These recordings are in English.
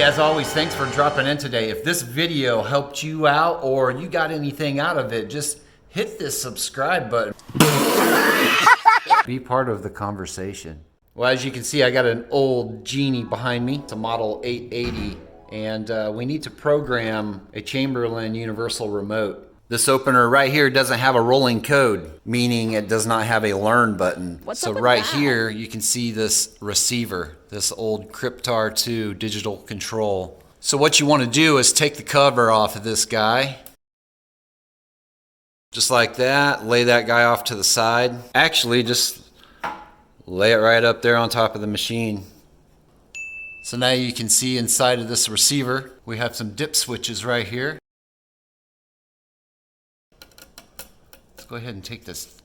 as always, thanks for dropping in today. If this video helped you out or you got anything out of it, just hit this subscribe button. Be part of the conversation. Well, as you can see, I got an old Genie behind me. It's a model 880, and we need to program a Chamberlain universal remote. This opener right here doesn't have a rolling code, meaning it does not have a learn button. So right here, you can see this receiver, this old Cryptar 2 digital control. So what you want to do is take the cover off of this guy. Just like that, lay that guy off to the side. Actually, just lay it right up there on top of the machine. So now you can see inside of this receiver, we have some dip switches right here. Go ahead and take this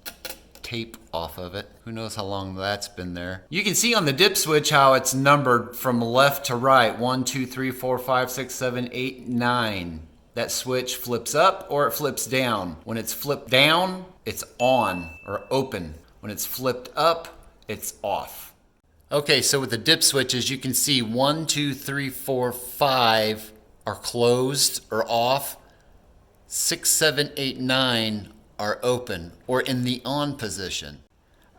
tape off of it. Who knows how long that's been there. You can see on the dip switch how it's numbered from left to right. 1, 2, 3, 4, 5, 6, 7, 8, 9. That switch flips up or it flips down. When it's flipped down, it's on or open. When it's flipped up, it's off. Okay, so with the dip switches, you can see 1, 2, 3, 4, 5 are closed or off. 6, 7, 8, 9 are open or in the on position.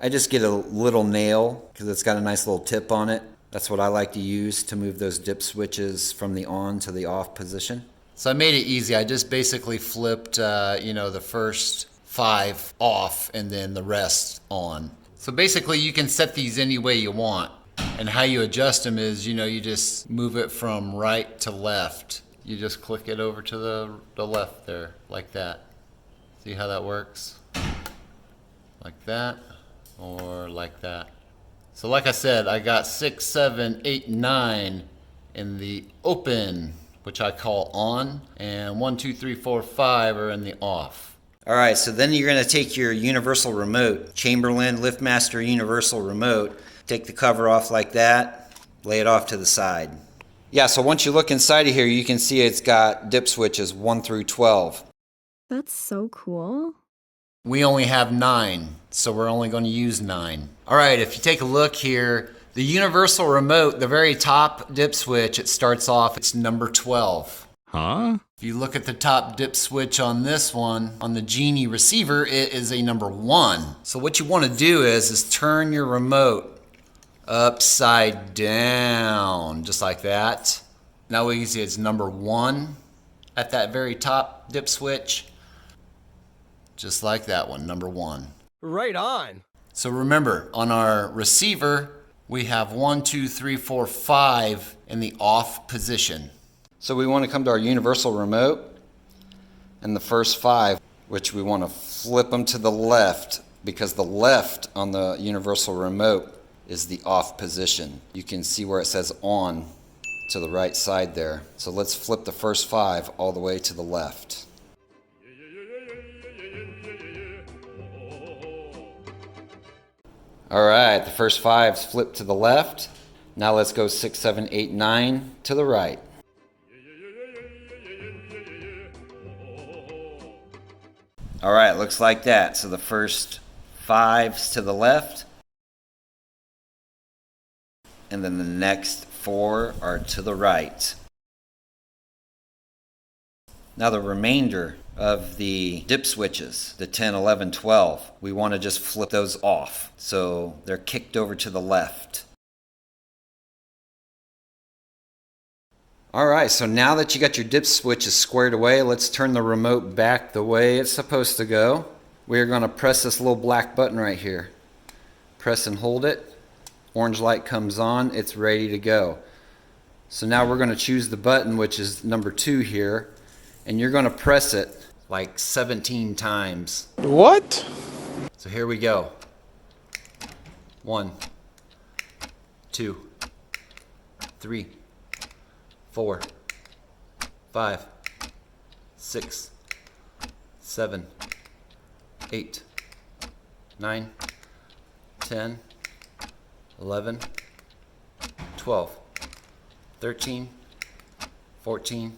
I just get a little nail because it's got a nice little tip on it. That's what I like to use to move those dip switches from the on to the off position. So I made it easy. I just basically flipped the first 5 off and then the rest on. So basically you can set these any way you want. And how you adjust them is, you just move it from right to left. You just click it over to the left there, like that. See how that works? Like that, or like that. So like I said, I got 6, 7, 8, 9 in the open, which I call on, and 1, 2, 3, 4, 5 are in the off. All right, so then you're gonna take your universal remote, Chamberlain LiftMaster universal remote, take the cover off like that, lay it off to the side. Yeah, so once you look inside of here, you can see it's got dip switches 1 through 12. That's so cool. We only have 9, so we're only going to use 9. All right, if you take a look here, the universal remote, the very top dip switch, it starts off, it's number 12. Huh? If you look at the top dip switch on this one, on the Genie receiver, it is a number 1. So what you want to do is turn your remote upside down, just like that. Now we can see it's number 1 at that very top dip switch. Just like that one, number 1. Right on. So remember, on our receiver, we have 1, 2, 3, 4, 5 in the off position. So we want to come to our universal remote and the first 5, which we want to flip them to the left because the left on the universal remote is the off position. You can see where it says on to the right side there. So let's flip the first 5 all the way to the left. All right, the first 5's flipped to the left. Now let's go 6, 7, 8, 9 to the right. All right, looks like that. So the first 5's to the left, and then the next 4 are to the right. Now the remainder of the dip switches, the 10, 11, 12, we want to just flip those off. So they're kicked over to the left. All right, so now that you got your dip switches squared away, let's turn the remote back the way it's supposed to go. We're going to press this little black button right here. Press and hold it. Orange light comes on, it's ready to go. So now we're going to choose the button, which is number 2 here, and you're going to press it like 17 times. What? So here we go. 1, 2, 3, 4, 5, 6, 7, 8, 9, 10, 11, 12, 13, 14,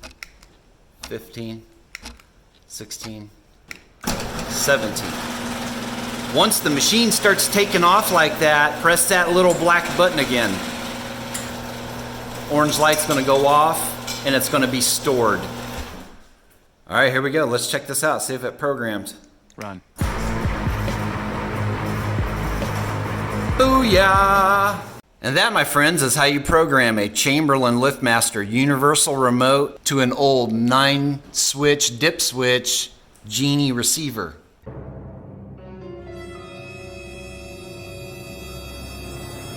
15, 16, 17. Once the machine starts taking off like that, press that little black button again. Orange light's gonna go off and it's gonna be stored. All right, here we go. Let's check this out, see if it programs. Run. Booyah! And that, my friends, is how you program a Chamberlain LiftMaster universal remote to an old 9-switch dip switch Genie receiver.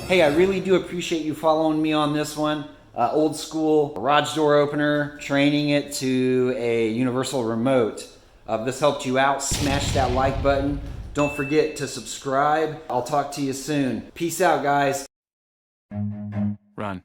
Hey, I really do appreciate you following me on this one. Old school garage door opener, training it to a universal remote. If this helped you out, smash that like button. Don't forget to subscribe. I'll talk to you soon. Peace out, guys. Run.